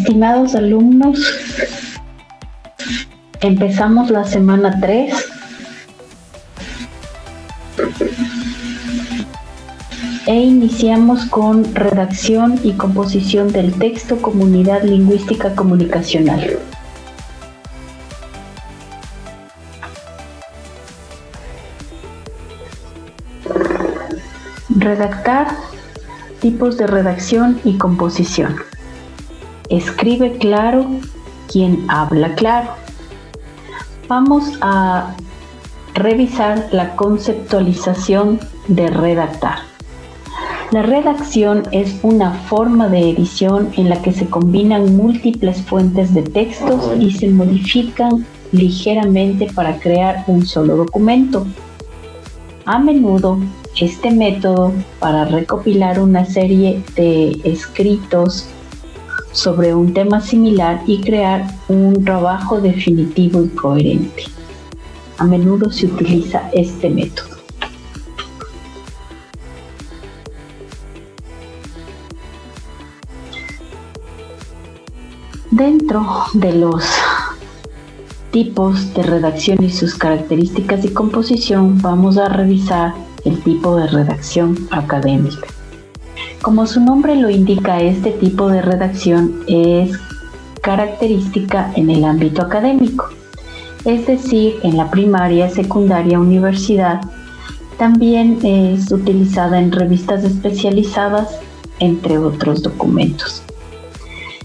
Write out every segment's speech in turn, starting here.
Estimados alumnos, empezamos la semana 3. E iniciamos con redacción y composición del texto Comunidad Lingüística Comunicacional. Redactar, tipos de redacción y composición. Escribe claro quien habla claro. Vamos a revisar la conceptualización de redactar. La redacción es una forma de edición en la que se combinan múltiples fuentes de textos y se modifican ligeramente para crear un solo documento. A menudo, este método para recopilar una serie de escritos sobre un tema similar y crear un trabajo definitivo y coherente. A menudo se utiliza este método. Dentro de los tipos de redacción y sus características y composición, vamos a revisar el tipo de redacción académica. Como su nombre lo indica, este tipo de redacción es característica en el ámbito académico, es decir, en la primaria, secundaria, universidad. También es utilizada en revistas especializadas, entre otros documentos.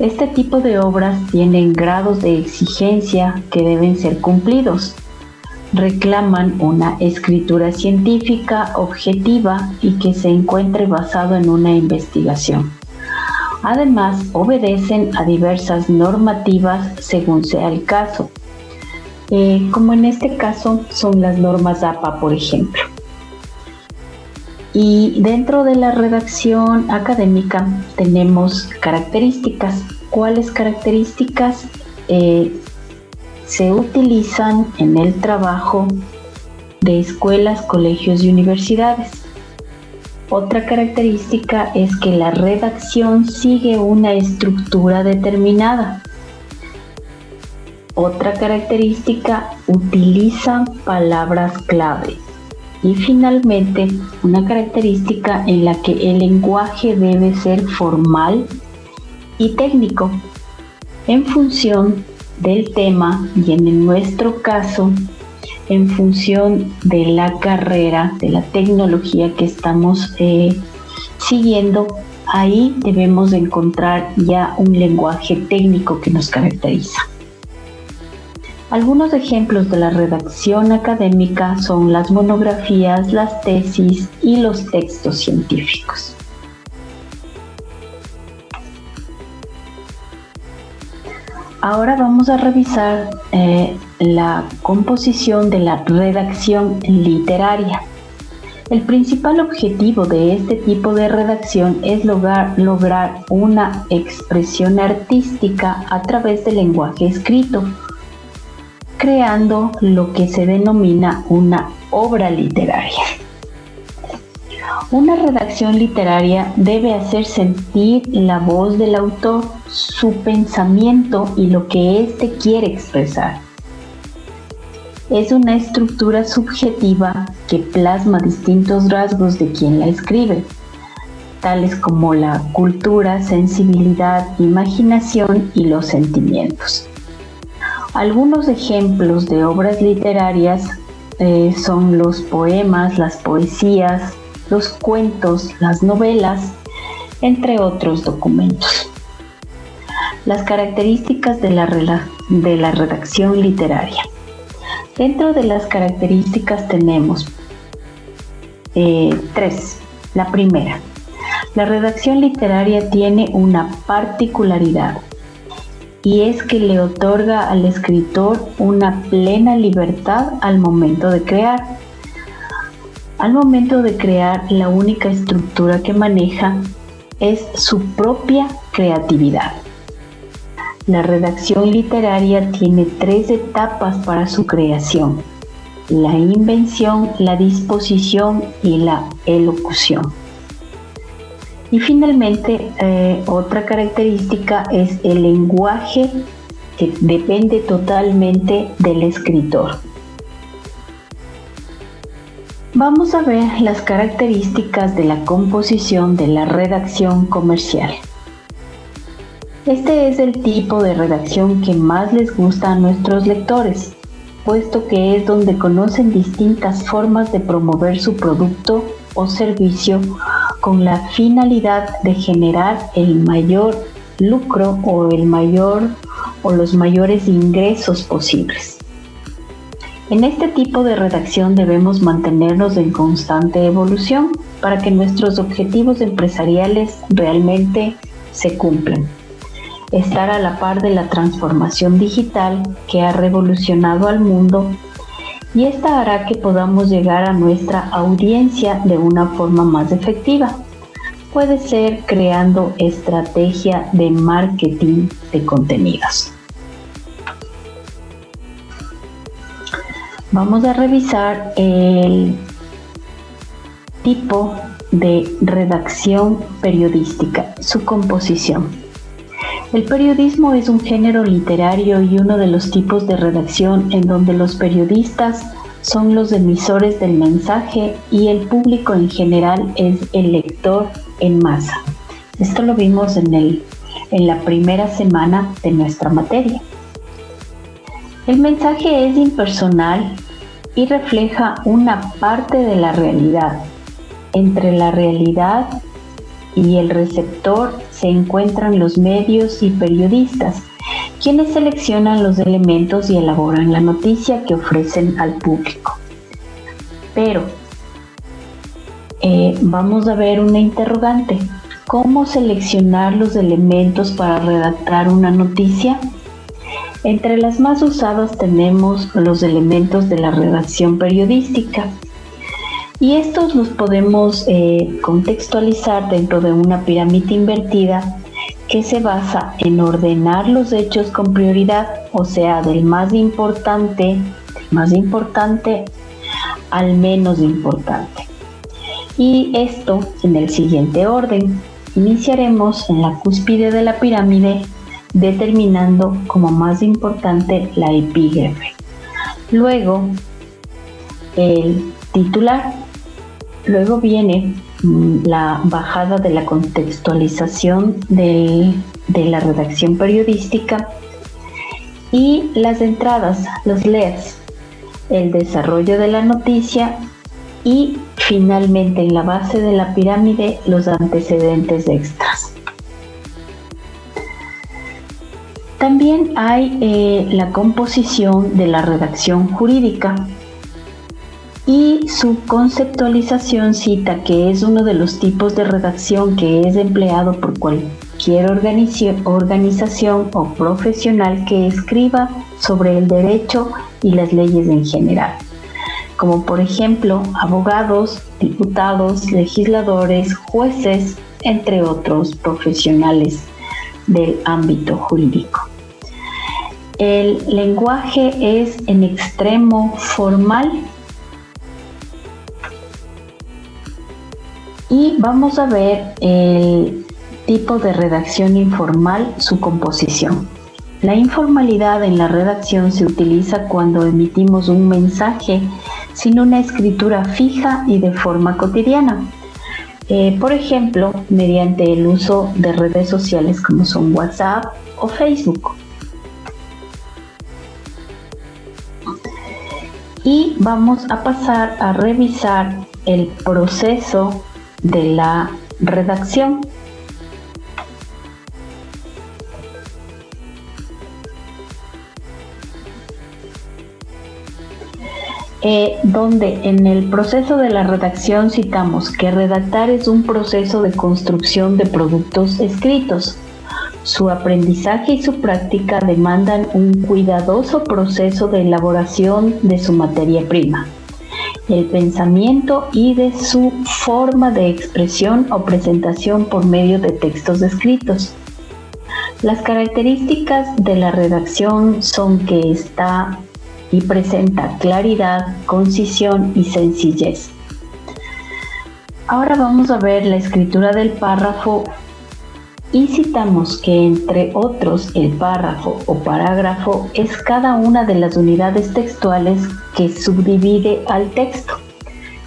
Este tipo de obras tienen grados de exigencia que deben ser cumplidos. Reclaman una escritura científica objetiva y que se encuentre basado en una investigación. Además, obedecen a diversas normativas según sea el caso, como en este caso son las normas APA, por ejemplo. Y dentro de la redacción académica tenemos características. ¿Cuáles características se utilizan en el trabajo de escuelas, colegios y universidades? Otra característica es que la redacción sigue una estructura determinada. Otra característica, utiliza palabras clave. Y finalmente, una característica en la que el lenguaje debe ser formal y técnico en función del tema y en nuestro caso en función de la carrera, de la tecnología que estamos siguiendo. Ahí debemos encontrar ya un lenguaje técnico que nos caracteriza. Algunos ejemplos de la redacción académica son las monografías, las tesis y los textos científicos. Ahora vamos a revisar la composición de la redacción literaria. El principal objetivo de este tipo de redacción es lograr una expresión artística a través del lenguaje escrito, creando lo que se denomina una obra literaria. Una redacción literaria debe hacer sentir la voz del autor, su pensamiento y lo que éste quiere expresar. Es una estructura subjetiva que plasma distintos rasgos de quien la escribe, tales como la cultura, sensibilidad, imaginación y los sentimientos. Algunos ejemplos de obras literarias son los poemas, las poesías, los cuentos, las novelas, entre otros documentos. Las características de la redacción literaria. Dentro de las características tenemos 3. La primera, la redacción literaria tiene una particularidad, y es que le otorga al escritor una plena libertad al momento de crear. Al momento de crear, la única estructura que maneja es su propia creatividad. La redacción literaria tiene 3 etapas para su creación: la invención, la disposición y la elocución. Y finalmente, otra característica es el lenguaje, que depende totalmente del escritor. Vamos a ver las características de la composición de la redacción comercial. Este es el tipo de redacción que más les gusta a nuestros lectores, puesto que es donde conocen distintas formas de promover su producto o servicio con la finalidad de generar el mayor lucro o los mayores ingresos posibles. En este tipo de redacción debemos mantenernos en constante evolución para que nuestros objetivos empresariales realmente se cumplan. Estar a la par de la transformación digital que ha revolucionado al mundo, y esta hará que podamos llegar a nuestra audiencia de una forma más efectiva. Puede ser creando estrategia de marketing de contenidos. Vamos a revisar el tipo de redacción periodística, su composición. El periodismo es un género literario y uno de los tipos de redacción en donde los periodistas son los emisores del mensaje y el público en general es el lector en masa. Esto lo vimos en la primera semana de nuestra materia. El mensaje es impersonal y refleja una parte de la realidad. Entre la realidad y el receptor se encuentran los medios y periodistas, quienes seleccionan los elementos y elaboran la noticia que ofrecen al público. Pero vamos a ver una interrogante. ¿Cómo seleccionar los elementos para redactar una noticia? Entre las más usadas tenemos los elementos de la redacción periodística, y estos los podemos contextualizar dentro de una pirámide invertida que se basa en ordenar los hechos con prioridad, o sea, del más importante al menos importante. Y esto en el siguiente orden. Iniciaremos en la cúspide de la pirámide, determinando como más importante la epígrafe. Luego, el titular. Luego viene la bajada de la contextualización de la redacción periodística y las entradas, los leads, el desarrollo de la noticia y finalmente en la base de la pirámide los antecedentes extras. También hay la composición de la redacción jurídica. Y su conceptualización cita que es uno de los tipos de redacción que es empleado por cualquier organización o profesional que escriba sobre el derecho y las leyes en general, como por ejemplo abogados, diputados, legisladores, jueces, entre otros profesionales del ámbito jurídico. El lenguaje es en extremo formal. Y vamos a ver el tipo de redacción informal, su composición. La informalidad en la redacción se utiliza cuando emitimos un mensaje sin una escritura fija y de forma cotidiana. Por ejemplo, mediante el uso de redes sociales como son WhatsApp o Facebook. Y vamos a pasar a revisar el proceso de la redacción. Donde en el proceso de la redacción citamos que redactar es un proceso de construcción de productos escritos. Su aprendizaje y su práctica demandan un cuidadoso proceso de elaboración de su materia prima, el pensamiento y de su forma de expresión o presentación por medio de textos escritos. Las características de la redacción son que está y presenta claridad, concisión y sencillez. Ahora vamos a ver la escritura del párrafo y citamos que entre otros el párrafo o parágrafo es cada una de las unidades textuales que subdivide al texto.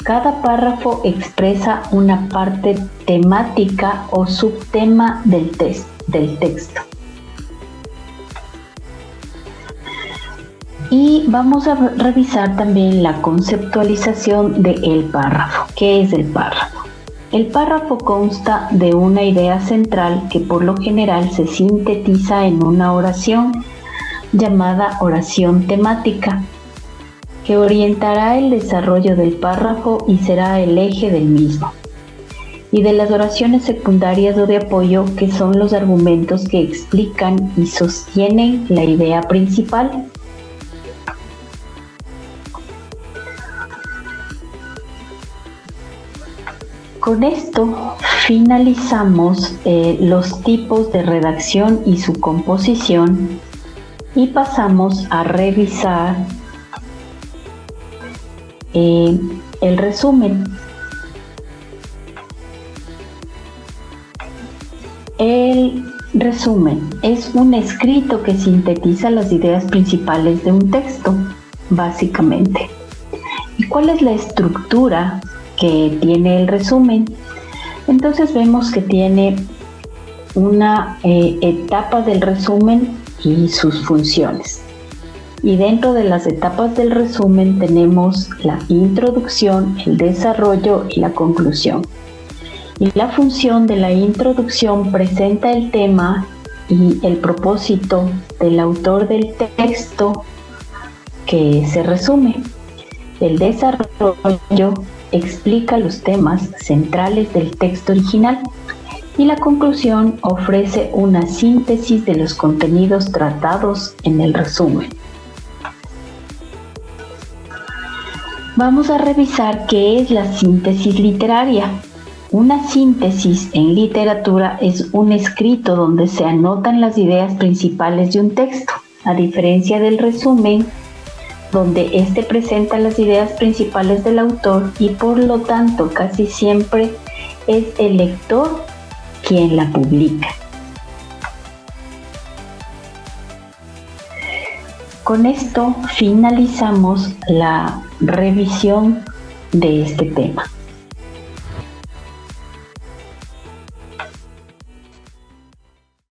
Cada párrafo expresa una parte temática o subtema del texto. Y vamos a revisar también la conceptualización del párrafo. ¿Qué es el párrafo? El párrafo consta de una idea central que por lo general se sintetiza en una oración llamada oración temática, que orientará el desarrollo del párrafo y será el eje del mismo, y de las oraciones secundarias o de apoyo, que son los argumentos que explican y sostienen la idea principal. Con esto finalizamos los tipos de redacción y su composición y pasamos a revisar el resumen. El resumen es un escrito que sintetiza las ideas principales de un texto, básicamente. ¿Y cuál es la estructura que tiene el resumen? Entonces vemos que tiene una etapa del resumen y sus funciones. Y dentro de las etapas del resumen tenemos la introducción, el desarrollo y la conclusión. Y la función de la introducción presenta el tema y el propósito del autor del texto que se resume. El desarrollo explica los temas centrales del texto original y la conclusión ofrece una síntesis de los contenidos tratados en el resumen. Vamos a revisar qué es la síntesis literaria. Una síntesis en literatura es un escrito donde se anotan las ideas principales de un texto, a diferencia del resumen, donde éste presenta las ideas principales del autor y por lo tanto casi siempre es el lector quien la publica. Con esto finalizamos la revisión de este tema.